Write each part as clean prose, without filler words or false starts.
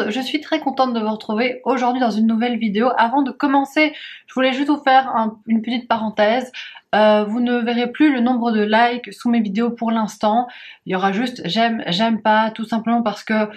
je suis très contente de vous retrouver aujourd'hui dans une nouvelle vidéo. Avant de commencer, je voulais juste vous faire une petite parenthèse. Vous ne verrez plus le nombre de likes sous mes vidéos pour l'instant. Il y aura juste j'aime, j'aime pas, tout simplement parce que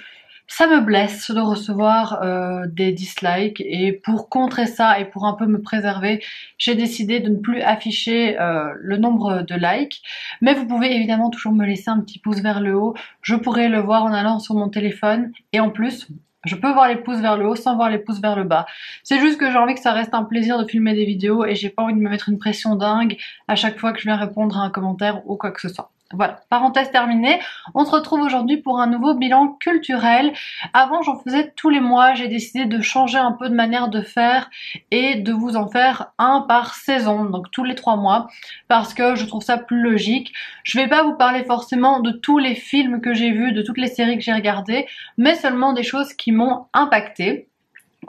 ça me blesse de recevoir des dislikes, et pour contrer ça et pour un peu me préserver, j'ai décidé de ne plus afficher le nombre de likes. Mais vous pouvez évidemment toujours me laisser un petit pouce vers le haut, je pourrai le voir en allant sur mon téléphone, et en plus je peux voir les pouces vers le haut sans voir les pouces vers le bas. C'est juste que j'ai envie que ça reste un plaisir de filmer des vidéos et j'ai pas envie de me mettre une pression dingue à chaque fois que je viens répondre à un commentaire ou quoi que ce soit. Voilà, parenthèse terminée. On se retrouve aujourd'hui pour un nouveau bilan culturel. Avant, j'en faisais tous les mois. J'ai décidé de changer un peu de manière de faire et de vous en faire un par saison, donc tous les 3 mois, parce que je trouve ça plus logique. Je vais pas vous parler forcément de tous les films que j'ai vus, de toutes les séries que j'ai regardées, mais seulement des choses qui m'ont impacté.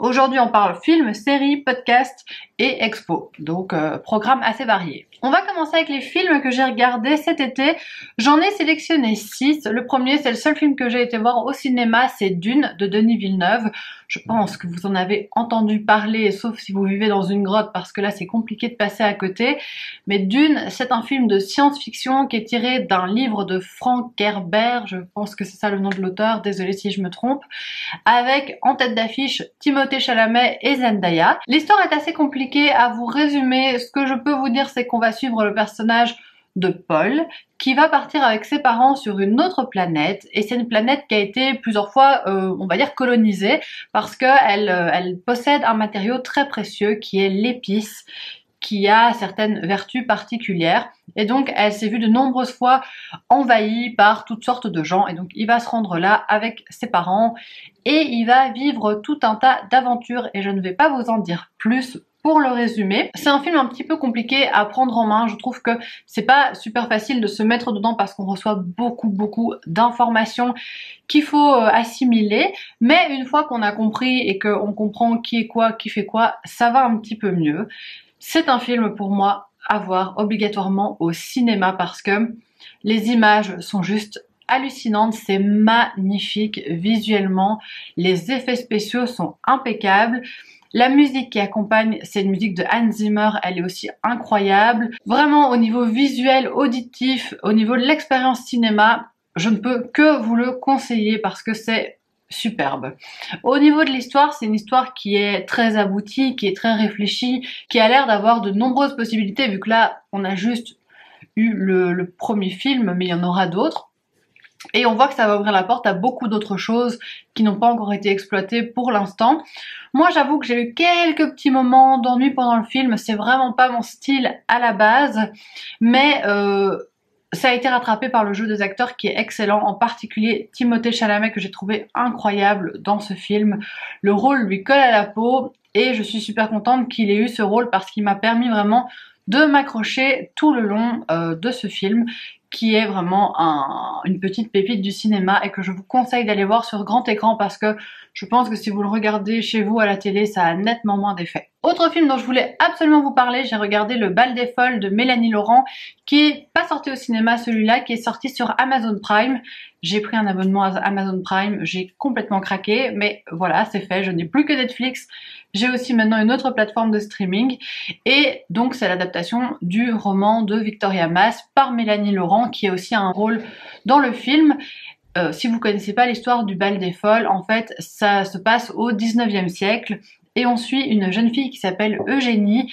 Aujourd'hui, on parle films, séries, podcasts et expo, donc programme assez varié. On va commencer avec les films que j'ai regardés cet été. J'en ai sélectionné 6. Le premier, c'est le seul film que j'ai été voir au cinéma, c'est Dune de Denis Villeneuve. Je pense que vous en avez entendu parler, sauf si vous vivez dans une grotte, parce que là c'est compliqué de passer à côté. Mais Dune, c'est un film de science-fiction qui est tiré d'un livre de Frank Herbert, je pense que c'est ça le nom de l'auteur, désolée si je me trompe, avec en tête d'affiche Timothée Chalamet et Zendaya. L'histoire est assez compliquée à vous résumer. Ce que je peux vous dire, c'est qu'on va suivre le personnage de Paul, qui va partir avec ses parents sur une autre planète, et c'est une planète qui a été plusieurs fois, on va dire, colonisée, parce qu'elle possède un matériau très précieux qui est l'épice, qui a certaines vertus particulières, et donc elle s'est vue de nombreuses fois envahie par toutes sortes de gens, et donc il va se rendre là avec ses parents, et il va vivre tout un tas d'aventures, et je ne vais pas vous en dire plus pour le résumer. C'est un film un petit peu compliqué à prendre en main. Je trouve que c'est pas super facile de se mettre dedans parce qu'on reçoit beaucoup d'informations qu'il faut assimiler, mais une fois qu'on a compris et qu'on comprend qui est quoi, qui fait quoi, ça va un petit peu mieux. C'est un film pour moi à voir obligatoirement au cinéma parce que les images sont juste hallucinantes, c'est magnifique visuellement, les effets spéciaux sont impeccables. La musique qui accompagne, c'est une musique de Hans Zimmer, elle est aussi incroyable. Vraiment au niveau visuel, auditif, au niveau de l'expérience cinéma, je ne peux que vous le conseiller parce que c'est superbe. Au niveau de l'histoire, c'est une histoire qui est très aboutie, qui est très réfléchie, qui a l'air d'avoir de nombreuses possibilités, vu que là, on a juste eu le premier film, mais il y en aura d'autres. Et on voit que ça va ouvrir la porte à beaucoup d'autres choses qui n'ont pas encore été exploitées pour l'instant. Moi, j'avoue que j'ai eu quelques petits moments d'ennui pendant le film. C'est vraiment pas mon style à la base, mais ça a été rattrapé par le jeu des acteurs qui est excellent, en particulier Timothée Chalamet que j'ai trouvé incroyable dans ce film. Le rôle lui colle à la peau et je suis super contente qu'il ait eu ce rôle parce qu'il m'a permis vraiment de m'accrocher tout le long de ce film, qui est vraiment une petite pépite du cinéma et que je vous conseille d'aller voir sur grand écran parce que je pense que si vous le regardez chez vous à la télé, ça a nettement moins d'effet. Autre film dont je voulais absolument vous parler, j'ai regardé Le Bal des Folles de Mélanie Laurent, qui est pas sorti au cinéma celui-là, qui est sorti sur Amazon Prime. J'ai pris un abonnement à Amazon Prime, j'ai complètement craqué, mais voilà, c'est fait, je n'ai plus que Netflix. J'ai aussi maintenant une autre plateforme de streaming, et donc c'est l'adaptation du roman de Victoria Mass par Mélanie Laurent, qui a aussi un rôle dans le film. Si vous connaissez pas l'histoire du Bal des Folles, en fait, ça se passe au 19e siècle, et on suit une jeune fille qui s'appelle Eugénie,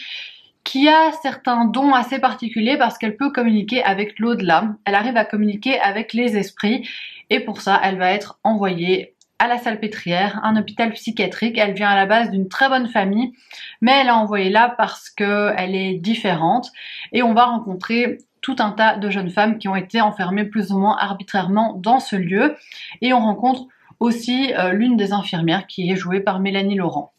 qui a certains dons assez particuliers parce qu'elle peut communiquer avec l'au-delà. Elle arrive à communiquer avec les esprits, et pour ça, elle va être envoyée à la Salpêtrière, un hôpital psychiatrique. Elle vient à la base d'une très bonne famille, mais elle est envoyée là parce qu'elle est différente, et on va rencontrer tout un tas de jeunes femmes qui ont été enfermées plus ou moins arbitrairement dans ce lieu, et on rencontre aussi l'une des infirmières qui est jouée par Mélanie Laurent.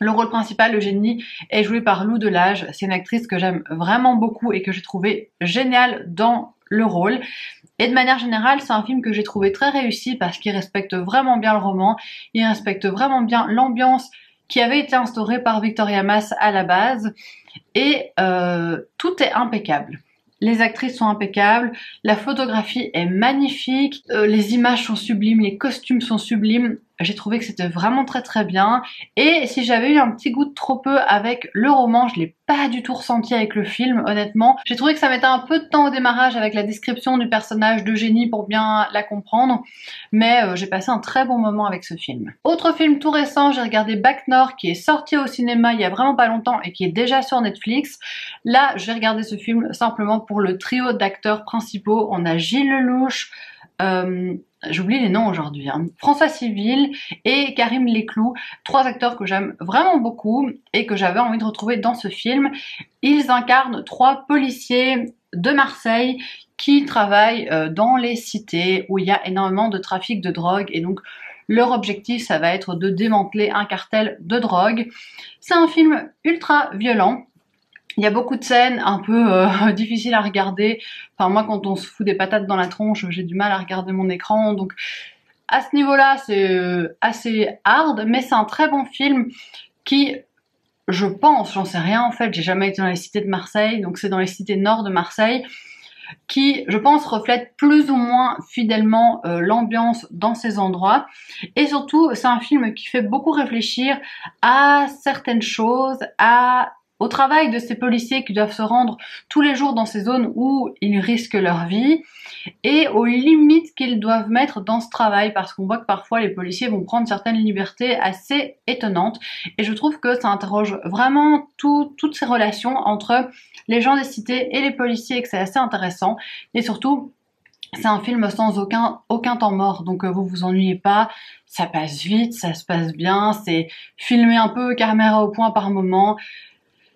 Le rôle principal, Eugénie, est joué par Lou Delage. C'est une actrice que j'aime vraiment beaucoup et que j'ai trouvé géniale dans le rôle. Et de manière générale, c'est un film que j'ai trouvé très réussi parce qu'il respecte vraiment bien le roman, il respecte vraiment bien l'ambiance qui avait été instaurée par Victoria Mass à la base, et tout est impeccable. Les actrices sont impeccables, la photographie est magnifique, les images sont sublimes, les costumes sont sublimes. J'ai trouvé que c'était vraiment très bien. Et si j'avais eu un petit goût de trop peu avec le roman, je l'ai pas du tout ressenti avec le film, honnêtement. J'ai trouvé que ça mettait un peu de temps au démarrage avec la description du personnage d'Eugénie pour bien la comprendre. Mais j'ai passé un très bon moment avec ce film. Autre film tout récent, j'ai regardé Bac Nord qui est sorti au cinéma il y a vraiment pas longtemps et qui est déjà sur Netflix. Là, j'ai regardé ce film simplement pour le trio d'acteurs principaux. On a Gilles Lelouch, j'oublie les noms aujourd'hui, hein. François Civil et Karim Leclou, 3 acteurs que j'aime vraiment beaucoup et que j'avais envie de retrouver dans ce film. Ils incarnent 3 policiers de Marseille qui travaillent dans les cités où il y a énormément de trafic de drogue et donc leur objectif ça va être de démanteler un cartel de drogue. C'est un film ultra violent. Il y a beaucoup de scènes un peu difficiles à regarder. Enfin moi quand on se fout des patates dans la tronche, j'ai du mal à regarder mon écran. Donc à ce niveau-là c'est assez hard, mais c'est un très bon film qui, je pense, j'en sais rien en fait, j'ai jamais été dans les cités de Marseille, donc c'est dans les cités nord de Marseille, qui je pense reflète plus ou moins fidèlement l'ambiance dans ces endroits. Et surtout c'est un film qui fait beaucoup réfléchir à certaines choses, au travail de ces policiers qui doivent se rendre tous les jours dans ces zones où ils risquent leur vie et aux limites qu'ils doivent mettre dans ce travail parce qu'on voit que parfois les policiers vont prendre certaines libertés assez étonnantes et je trouve que ça interroge vraiment toutes ces relations entre les gens des cités et les policiers et que c'est assez intéressant et surtout c'est un film sans aucun temps mort, donc vous vous ennuyez pas, ça passe vite, ça se passe bien, c'est filmé un peu caméra au point par moment.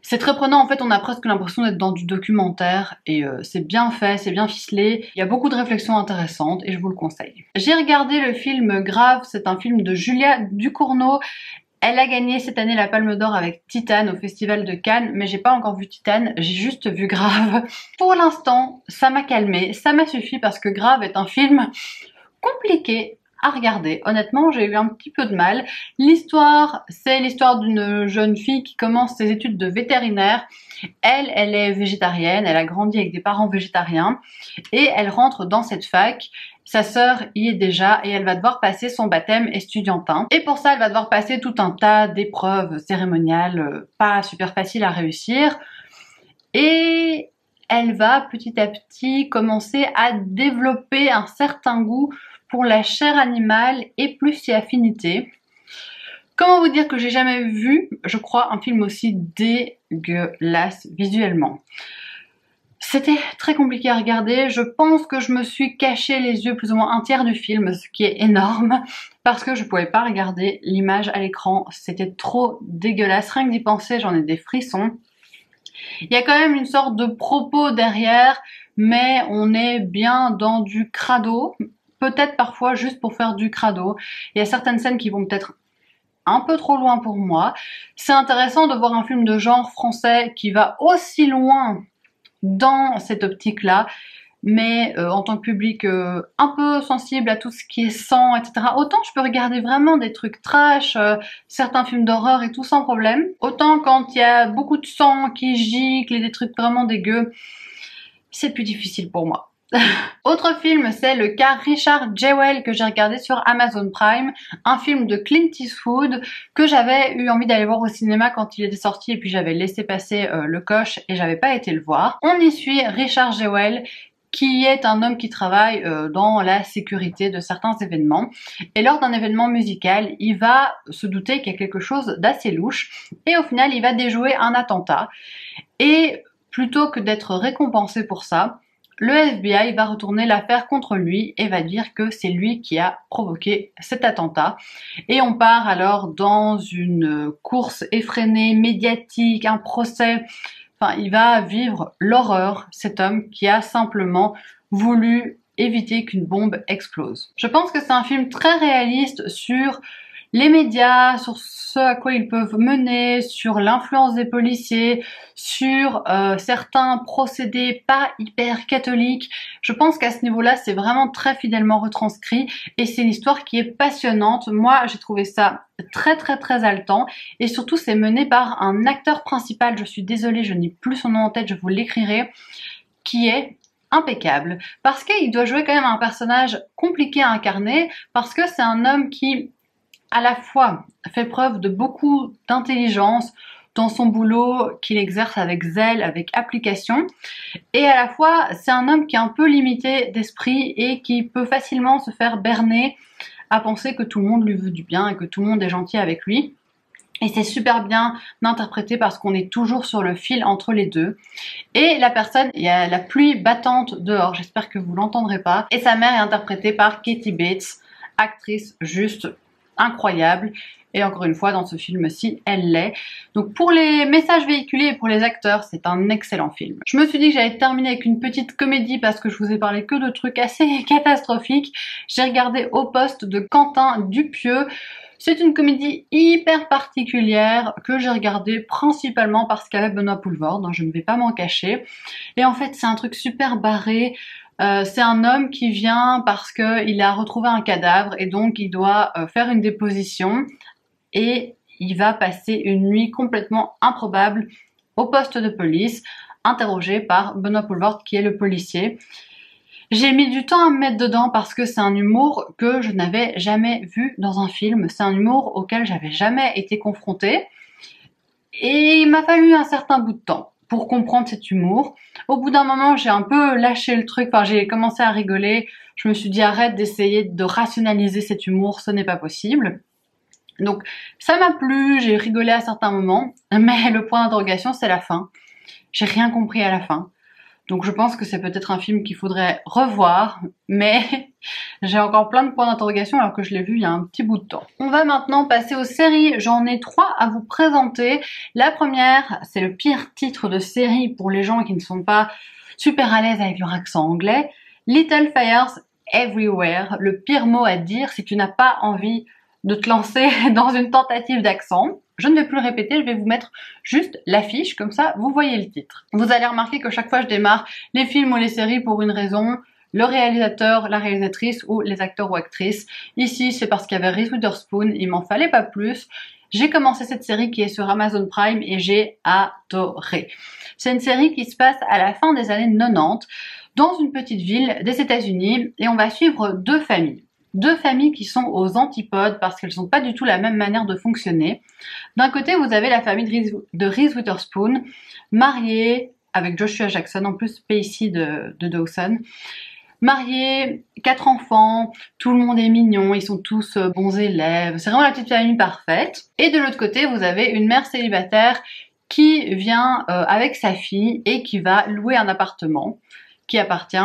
C'est très prenant, en fait, on a presque l'impression d'être dans du documentaire et c'est bien fait, c'est bien ficelé. Il y a beaucoup de réflexions intéressantes et je vous le conseille. J'ai regardé le film Grave, c'est un film de Julia Ducournau. Elle a gagné cette année la Palme d'Or avec Titane au Festival de Cannes, mais j'ai pas encore vu Titane, j'ai juste vu Grave. Pour l'instant, ça m'a calmé, ça m'a suffi parce que Grave est un film compliqué à regarder. Honnêtement, j'ai eu un petit peu de mal. L'histoire, c'est l'histoire d'une jeune fille qui commence ses études de vétérinaire. Elle est végétarienne, elle a grandi avec des parents végétariens et elle rentre dans cette fac. Sa sœur y est déjà et elle va devoir passer son baptême estudiantin. Et pour ça, elle va devoir passer tout un tas d'épreuves cérémoniales pas super faciles à réussir. Et elle va petit à petit commencer à développer un certain goût pour la chair animale et plus ses affinités. Comment vous dire que j'ai jamais vu, je crois, un film aussi dégueulasse visuellement. C'était très compliqué à regarder, je pense que je me suis caché les yeux plus ou moins un tiers du film, ce qui est énorme, parce que je pouvais pas regarder l'image à l'écran, c'était trop dégueulasse, rien que d'y penser j'en ai des frissons. Il y a quand même une sorte de propos derrière, mais on est bien dans du crado, peut-être parfois juste pour faire du crado. Il y a certaines scènes qui vont peut-être un peu trop loin pour moi. C'est intéressant de voir un film de genre français qui va aussi loin dans cette optique-là, mais en tant que public un peu sensible à tout ce qui est sang, etc. Autant je peux regarder vraiment des trucs trash, certains films d'horreur et tout sans problème. Autant quand il y a beaucoup de sang qui gicle et des trucs vraiment dégueux, c'est plus difficile pour moi. Autre film, c'est le cas Richard Jewell que j'ai regardé sur Amazon Prime, un film de Clint Eastwood que j'avais eu envie d'aller voir au cinéma quand il était sorti et puis j'avais laissé passer le coche et j'avais pas été le voir. On y suit Richard Jewell qui est un homme qui travaille dans la sécurité de certains événements. Et lors d'un événement musical, il va se douter qu'il y a quelque chose d'assez louche et au final, il va déjouer un attentat. Et plutôt que d'être récompensé pour ça, le FBI va retourner l'affaire contre lui et va dire que c'est lui qui a provoqué cet attentat. Et on part alors dans une course effrénée, médiatique, un procès. Enfin, il va vivre l'horreur, cet homme qui a simplement voulu éviter qu'une bombe explose. Je pense que c'est un film très réaliste sur les médias, sur ce à quoi ils peuvent mener, sur l'influence des policiers, sur certains procédés pas hyper catholiques. Je pense qu'à ce niveau-là, c'est vraiment très fidèlement retranscrit et c'est une histoire qui est passionnante. Moi, j'ai trouvé ça très haletant et surtout c'est mené par un acteur principal, je suis désolée, je n'ai plus son nom en tête, je vous l'écrirai, qui est impeccable parce qu'il doit jouer quand même un personnage compliqué à incarner parce que c'est un homme qui à la fois fait preuve de beaucoup d'intelligence dans son boulot qu'il exerce avec zèle, avec application, et à la fois c'est un homme qui est un peu limité d'esprit et qui peut facilement se faire berner à penser que tout le monde lui veut du bien et que tout le monde est gentil avec lui. Et c'est super bien interprété parce qu'on est toujours sur le fil entre les deux. Et la personne, il y a la pluie battante dehors, j'espère que vous l'entendrez pas. Et sa mère est interprétée par Kathy Bates, actrice juste incroyable. Et encore une fois, dans ce film-ci, elle l'est. Donc pour les messages véhiculés et pour les acteurs, c'est un excellent film. Je me suis dit que j'allais terminer avec une petite comédie parce que je vous ai parlé que de trucs assez catastrophiques. J'ai regardé Au poste de Quentin Dupieux. C'est une comédie hyper particulière que j'ai regardée principalement parce qu'il y avait Benoît Poelvoorde, je ne vais pas m'en cacher. Et en fait, c'est un truc super barré. C'est un homme qui vient parce qu'il a retrouvé un cadavre et donc il doit faire une déposition. Et il va passer une nuit complètement improbable au poste de police, interrogé par Benoît Poelvoorde qui est le policier. J'ai mis du temps à me mettre dedans parce que c'est un humour que je n'avais jamais vu dans un film. C'est un humour auquel j'avais jamais été confrontée. Et il m'a fallu un certain bout de temps pour comprendre cet humour. Au bout d'un moment, j'ai un peu lâché le truc. Enfin, j'ai commencé à rigoler. Je me suis dit arrête d'essayer de rationaliser cet humour, ce n'est pas possible. Donc ça m'a plu, j'ai rigolé à certains moments. Mais le point d'interrogation, c'est la fin. J'ai rien compris à la fin. Donc je pense que c'est peut-être un film qu'il faudrait revoir, mais j'ai encore plein de points d'interrogation alors que je l'ai vu il y a un petit bout de temps. On va maintenant passer aux séries, j'en ai 3 à vous présenter. La première, c'est le pire titre de série pour les gens qui ne sont pas super à l'aise avec leur accent anglais. Little Fires Everywhere. Le pire mot à dire si tu n'as pas envie de te lancer dans une tentative d'accent. Je ne vais plus le répéter, je vais vous mettre juste l'affiche, comme ça vous voyez le titre. Vous allez remarquer que chaque fois je démarre les films ou les séries pour une raison, le réalisateur, la réalisatrice ou les acteurs ou actrices. Ici c'est parce qu'il y avait Reese Witherspoon, il m'en fallait pas plus. J'ai commencé cette série qui est sur Amazon Prime et j'ai adoré. C'est une série qui se passe à la fin des années 90 dans une petite ville des États-Unis et on va suivre deux familles. Deux familles qui sont aux antipodes parce qu'elles sont pas du tout la même manière de fonctionner. D'un côté, vous avez la famille de Reese Witherspoon, mariée avec Joshua Jackson, en plus Pacey de Dawson. Mariée, 4 enfants, tout le monde est mignon, ils sont tous bons élèves, c'est vraiment la petite famille parfaite. Et de l'autre côté, vous avez une mère célibataire qui vient avec sa fille et qui va louer un appartement qui appartient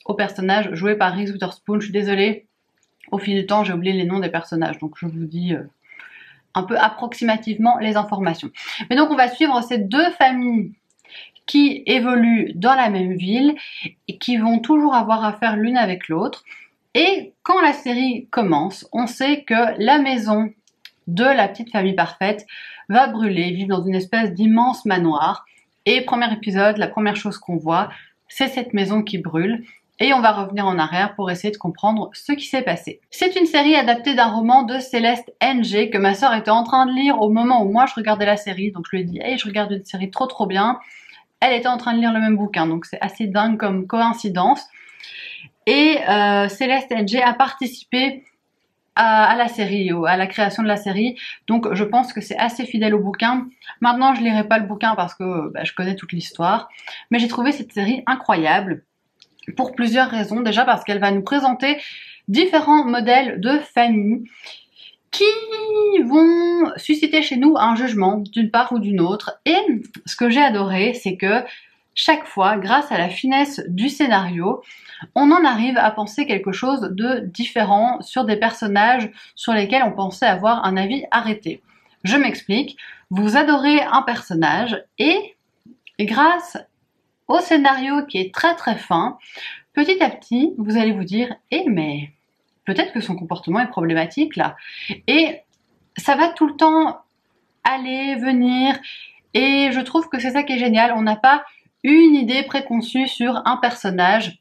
au personnage joué par Reese Witherspoon. Je suis désolée. Au fil du temps, j'ai oublié les noms des personnages, donc je vous dis un peu approximativement les informations. Mais donc on va suivre ces deux familles qui évoluent dans la même ville et qui vont toujours avoir affaire l'une avec l'autre. Et quand la série commence, on sait que la maison de la petite famille parfaite va brûler, vivre dans une espèce d'immense manoir. Et premier épisode, la première chose qu'on voit, c'est cette maison qui brûle. Et on va revenir en arrière pour essayer de comprendre ce qui s'est passé. C'est une série adaptée d'un roman de Céleste Ng que ma sœur était en train de lire au moment où moi je regardais la série. Donc je lui ai dit « Hey, je regarde une série trop bien ». Elle était en train de lire le même bouquin, donc c'est assez dingue comme coïncidence. Et Céleste Ng a participé à la série, à la création de la série. Donc je pense que c'est assez fidèle au bouquin. Maintenant je lirai pas le bouquin parce que je connais toute l'histoire. Mais j'ai trouvé cette série incroyable. Pour plusieurs raisons. Déjà parce qu'elle va nous présenter différents modèles de famille qui vont susciter chez nous un jugement d'une part ou d'une autre. Et ce que j'ai adoré, c'est que chaque fois, grâce à la finesse du scénario, on en arrive à penser quelque chose de différent sur des personnages sur lesquels on pensait avoir un avis arrêté. Je m'explique. Vous adorez un personnage et grâce au scénario qui est très fin, petit à petit, vous allez vous dire « Eh mais peut-être que son comportement est problématique là ». Et ça va tout le temps aller, venir, et je trouve que c'est ça qui est génial. On n'a pas une idée préconçue sur un personnage,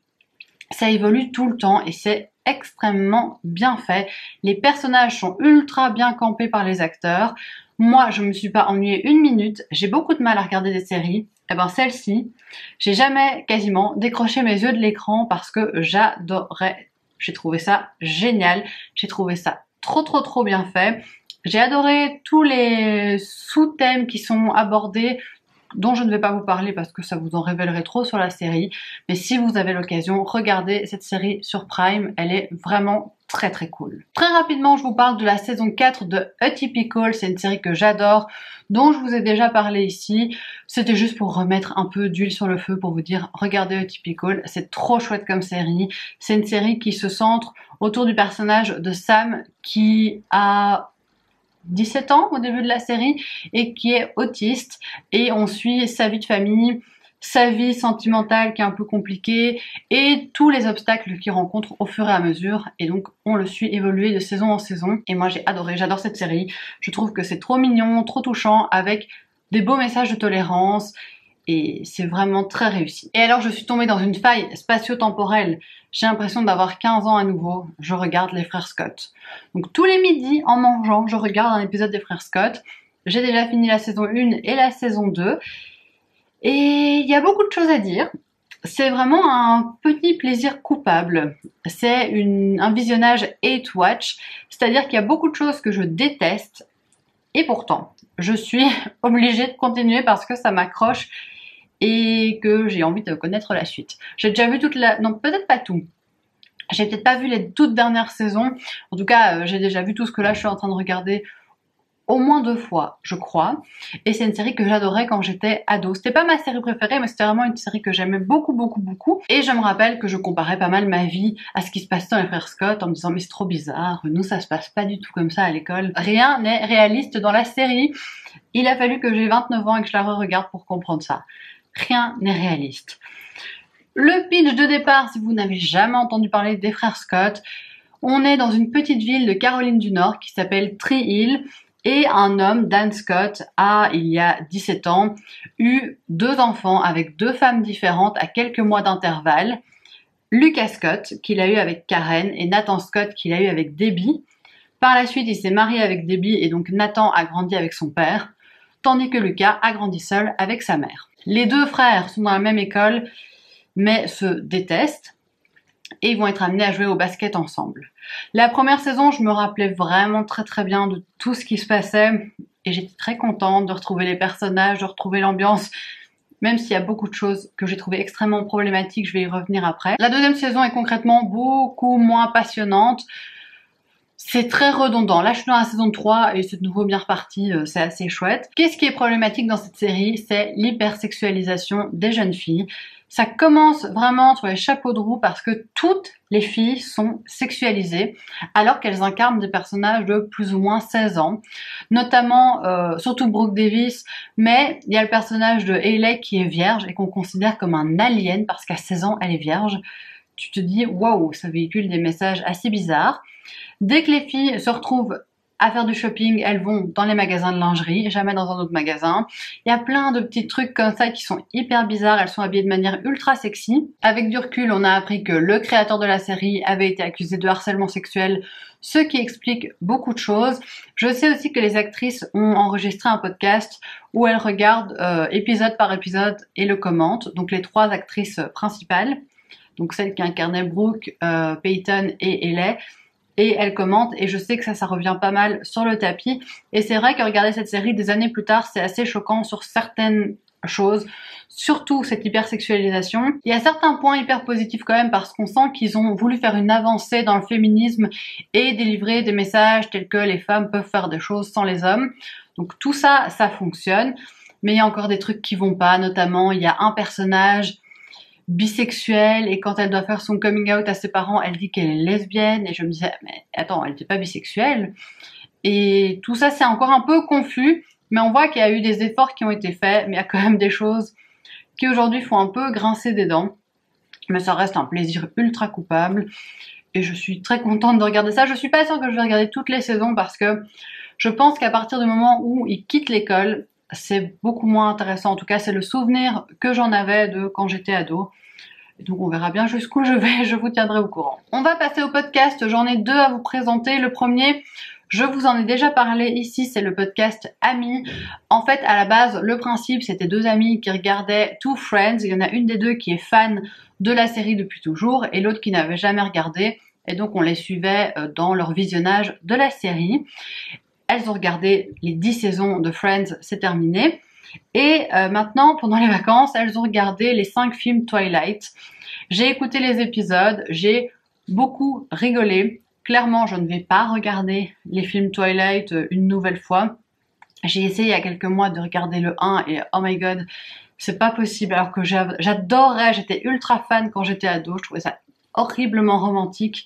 ça évolue tout le temps et c'est extrêmement bien fait. Les personnages sont ultra bien campés par les acteurs. Moi, je me suis pas ennuyée une minute, j'ai beaucoup de mal à regarder des séries. Eh ben celle-ci, j'ai jamais quasiment décroché mes yeux de l'écran parce que j'adorais. J'ai trouvé ça génial, j'ai trouvé ça trop bien fait. J'ai adoré tous les sous-thèmes qui sont abordés, dont je ne vais pas vous parler parce que ça vous en révélerait trop sur la série. Mais si vous avez l'occasion, regardez cette série sur Prime, elle est vraiment très cool. Très rapidement, je vous parle de la saison 4 de Atypical, c'est une série que j'adore, dont je vous ai déjà parlé ici. C'était juste pour remettre un peu d'huile sur le feu, pour vous dire, regardez Atypical, c'est trop chouette comme série. C'est une série qui se centre autour du personnage de Sam, qui a 17 ans au début de la série et qui est autiste, et on suit sa vie de famille, sa vie sentimentale qui est un peu compliquée et tous les obstacles qu'il rencontre au fur et à mesure, et donc on le suit évoluer de saison en saison. Et moi j'ai adoré, j'adore cette série, je trouve que c'est trop mignon, trop touchant, avec des beaux messages de tolérance, et c'est vraiment très réussi. Et alors je suis tombée dans une faille spatio-temporelle. J'ai l'impression d'avoir 15 ans à nouveau. Je regarde les frères Scott. Donc tous les midis, en mangeant, je regarde un épisode des frères Scott. J'ai déjà fini la saison 1 et la saison 2. Et il y a beaucoup de choses à dire. C'est vraiment un petit plaisir coupable. C'est un visionnage hate watch. C'est-à-dire qu'il y a beaucoup de choses que je déteste. Et pourtant, je suis obligée de continuer parce que ça m'accroche et que j'ai envie de connaître la suite. J'ai déjà vu non, peut-être pas tout. J'ai peut-être pas vu les toutes dernières saisons. En tout cas, j'ai déjà vu tout ce que là je suis en train de regarder au moins 2 fois, je crois. Et c'est une série que j'adorais quand j'étais ado. C'était pas ma série préférée, mais c'était vraiment une série que j'aimais beaucoup. Et je me rappelle que je comparais pas mal ma vie à ce qui se passait dans les frères Scott en me disant mais c'est trop bizarre, nous ça se passe pas du tout comme ça à l'école. Rien n'est réaliste dans la série. Il a fallu que j'ai 29 ans et que je la re-regarde pour comprendre ça. Rien n'est réaliste. Le pitch de départ, si vous n'avez jamais entendu parler des frères Scott, on est dans une petite ville de Caroline du Nord qui s'appelle Tree Hill, et un homme, Dan Scott, il y a 17 ans, eu 2 enfants avec 2 femmes différentes à quelques mois d'intervalle. Lucas Scott, qu'il a eu avec Karen, et Nathan Scott, qu'il a eu avec Debbie. Par la suite, il s'est marié avec Debbie, et donc Nathan a grandi avec son père, tandis que Lucas a grandi seul avec sa mère. Les 2 frères sont dans la même école, mais se détestent, et ils vont être amenés à jouer au basket ensemble. La première saison, je me rappelais vraiment très bien de tout ce qui se passait, et j'étais très contente de retrouver les personnages, de retrouver l'ambiance, même s'il y a beaucoup de choses que j'ai trouvées extrêmement problématiques, je vais y revenir après. La deuxième saison est concrètement beaucoup moins passionnante. C'est très redondant. Là, je suis dans la saison 3 et c'est de nouveau bien reparti, c'est assez chouette. Qu'est-ce qui est problématique dans cette série? C'est l'hypersexualisation des jeunes filles. Ça commence vraiment sur les chapeaux de roue parce que toutes les filles sont sexualisées alors qu'elles incarnent des personnages de plus ou moins 16 ans. Notamment, surtout Brooke Davis, mais il y a le personnage de Hayley qui est vierge et qu'on considère comme un alien parce qu'à 16 ans, elle est vierge. Tu te dis, waouh, ça véhicule des messages assez bizarres. Dès que les filles se retrouvent à faire du shopping, elles vont dans les magasins de lingerie, jamais dans un autre magasin. Il y a plein de petits trucs comme ça qui sont hyper bizarres, elles sont habillées de manière ultra sexy. Avec du recul, on a appris que le créateur de la série avait été accusé de harcèlement sexuel, ce qui explique beaucoup de choses. Je sais aussi que les actrices ont enregistré un podcast où elles regardent épisode par épisode et le commentent, donc les 3 actrices principales. Donc celle qui incarnait Brooke, Peyton et Hayley, et elle commente, et je sais que ça revient pas mal sur le tapis, et c'est vrai que regarder cette série des années plus tard, c'est assez choquant sur certaines choses, surtout cette hypersexualisation. Il y a certains points hyper positifs quand même, parce qu'on sent qu'ils ont voulu faire une avancée dans le féminisme et délivrer des messages tels que les femmes peuvent faire des choses sans les hommes. Donc tout ça, ça fonctionne, mais il y a encore des trucs qui vont pas, notamment il y a un personnage bisexuelle, et quand elle doit faire son coming out à ses parents, elle dit qu'elle est lesbienne, et je me disais mais attends, elle n'était pas bisexuelle. Et tout ça c'est encore un peu confus, mais on voit qu'il y a eu des efforts qui ont été faits, mais il y a quand même des choses qui aujourd'hui font un peu grincer des dents, mais ça reste un plaisir ultra coupable et je suis très contente de regarder ça. Je suis pas sûre que je vais regarder toutes les saisons parce que je pense qu'à partir du moment où ils quittent l'école, c'est beaucoup moins intéressant. En tout cas, c'est le souvenir que j'en avais de quand j'étais ado. Et donc on verra bien jusqu'où je vais, je vous tiendrai au courant. On va passer au podcast, j'en ai 2 à vous présenter. Le premier, je vous en ai déjà parlé ici, c'est le podcast Amis. En fait, à la base, le principe, c'était 2 amies qui regardaient Two Friends. Il y en a une des 2 qui est fan de la série depuis toujours et l'autre qui n'avait jamais regardé. et donc on les suivait dans leur visionnage de la série. Elles ont regardé les 10 saisons de Friends, c'est terminé. Et maintenant, pendant les vacances, elles ont regardé les 5 films Twilight. J'ai écouté les épisodes, j'ai beaucoup rigolé. Clairement, je ne vais pas regarder les films Twilight une nouvelle fois. J'ai essayé il y a quelques mois de regarder le 1 et oh my god, c'est pas possible. Alors que j'adorais, j'étais ultra fan quand j'étais ado, je trouvais ça horriblement romantique.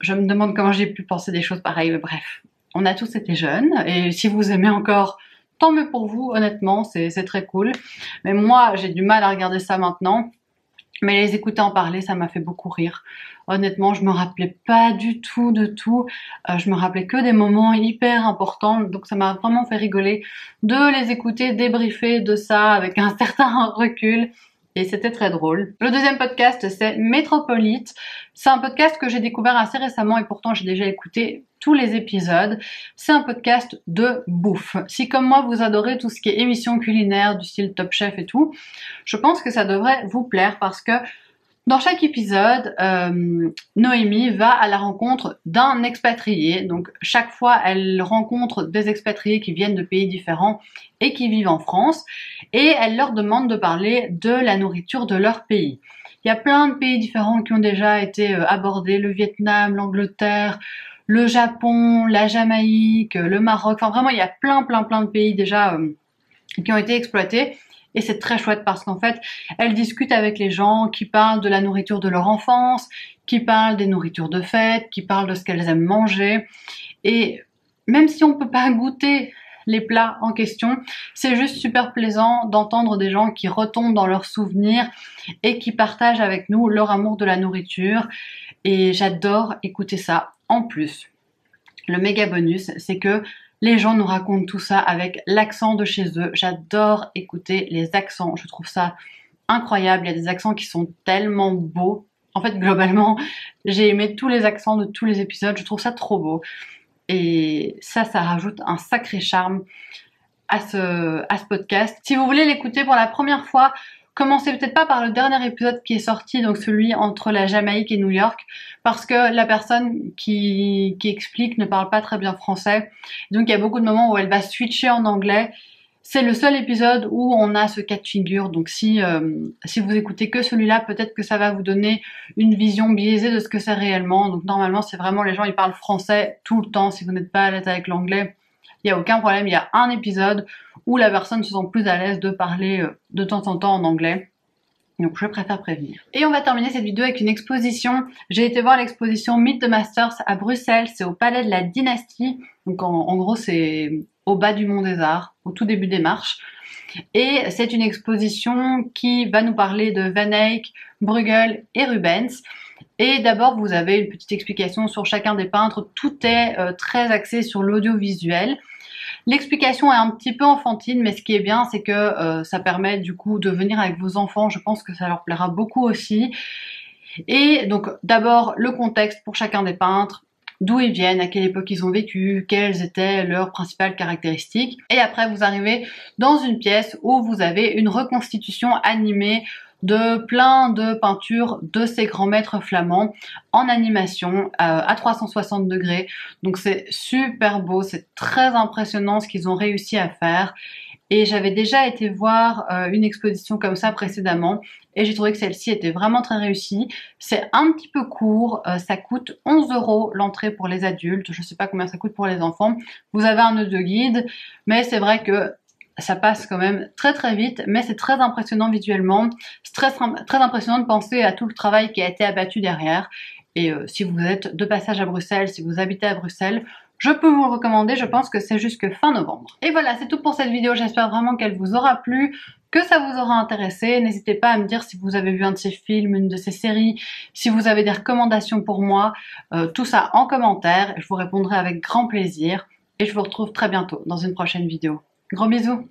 Je me demande comment j'ai pu penser des choses pareilles, mais bref. On a tous été jeunes et si vous aimez encore, tant mieux pour vous, honnêtement, c'est très cool. Mais moi, j'ai du mal à regarder ça maintenant. Mais les écouter en parler, ça m'a fait beaucoup rire. Honnêtement, je me rappelais pas du tout de tout. Je me rappelais que des moments hyper importants. Donc ça m'a vraiment fait rigoler de les écouter débriefer de ça avec un certain recul. Et c'était très drôle. Le deuxième podcast, c'est Métropolite. C'est un podcast que j'ai découvert assez récemment et pourtant j'ai déjà écouté tous les épisodes. C'est un podcast de bouffe. Si comme moi vous adorez tout ce qui est émissions culinaires du style Top Chef et tout, je pense que ça devrait vous plaire parce que dans chaque épisode, Noémie va à la rencontre d'un expatrié. Donc chaque fois, elle rencontre des expatriés qui viennent de pays différents et qui vivent en France. Et elle leur demande de parler de la nourriture de leur pays. Il y a plein de pays différents qui ont déjà été abordés. Le Vietnam, l'Angleterre, le Japon, la Jamaïque, le Maroc. Enfin vraiment, il y a plein de pays déjà qui ont été exploités. Et c'est très chouette parce qu'en fait, elle discute avec les gens qui parlent de la nourriture de leur enfance, qui parlent des nourritures de fête, qui parlent de ce qu'elles aiment manger. Et même si on peut pas goûter les plats en question, c'est juste super plaisant d'entendre des gens qui retombent dans leurs souvenirs et qui partagent avec nous leur amour de la nourriture. Et j'adore écouter ça. En plus, le méga bonus, c'est que les gens nous racontent tout ça avec l'accent de chez eux. J'adore écouter les accents. Je trouve ça incroyable. Il y a des accents qui sont tellement beaux. En fait, globalement, j'ai aimé tous les accents de tous les épisodes. Je trouve ça trop beau. Et ça rajoute un sacré charme à ce podcast. Si vous voulez l'écouter pour la première fois, commencez peut-être pas par le dernier épisode qui est sorti, donc celui entre la Jamaïque et New York, parce que la personne qui explique ne parle pas très bien français. Donc il y a beaucoup de moments où elle va switcher en anglais. C'est le seul épisode où on a ce cas de figure. Donc si vous écoutez que celui-là, peut-être que ça va vous donner une vision biaisée de ce que c'est réellement. Donc normalement, c'est vraiment les gens, ils parlent français tout le temps. Si vous n'êtes pas à l'aise avec l'anglais, il n'y a aucun problème. Il y a un épisode où la personne se sent plus à l'aise de parler de temps en temps en anglais. Donc je préfère prévenir. Et on va terminer cette vidéo avec une exposition. J'ai été voir l'exposition Meet the Masters à Bruxelles. C'est au Palais de la Dynastie. Donc en gros, c'est au bas du Mont des Arts, au tout début des marches. Et c'est une exposition qui va nous parler de Van Eyck, Bruegel et Rubens. Et d'abord, vous avez une petite explication sur chacun des peintres. Tout est très axé sur l'audiovisuel. L'explication est un petit peu enfantine, mais ce qui est bien, c'est que ça permet du coup de venir avec vos enfants. Je pense que ça leur plaira beaucoup aussi. Et donc, d'abord, le contexte pour chacun des peintres, d'où ils viennent, à quelle époque ils ont vécu, quelles étaient leurs principales caractéristiques. Et après, vous arrivez dans une pièce où vous avez une reconstitution animée de plein de peintures de ces grands maîtres flamands en animation à 360 degrés. Donc c'est super beau, c'est très impressionnant ce qu'ils ont réussi à faire. Et j'avais déjà été voir une exposition comme ça précédemment et j'ai trouvé que celle-ci était vraiment très réussie. C'est un petit peu court, ça coûte 11 € l'entrée pour les adultes, je sais pas combien ça coûte pour les enfants. Vous avez un audio guide, mais c'est vrai que ça passe quand même très vite, mais c'est très impressionnant visuellement. C'est très impressionnant de penser à tout le travail qui a été abattu derrière. Et si vous êtes de passage à Bruxelles, si vous habitez à Bruxelles, je peux vous le recommander, je pense que c'est jusque fin novembre. Et voilà, c'est tout pour cette vidéo, j'espère vraiment qu'elle vous aura plu, que ça vous aura intéressé. N'hésitez pas à me dire si vous avez vu un de ces films, une de ces séries, si vous avez des recommandations pour moi, tout ça en commentaire, je vous répondrai avec grand plaisir. Et je vous retrouve très bientôt dans une prochaine vidéo. Gros bisous!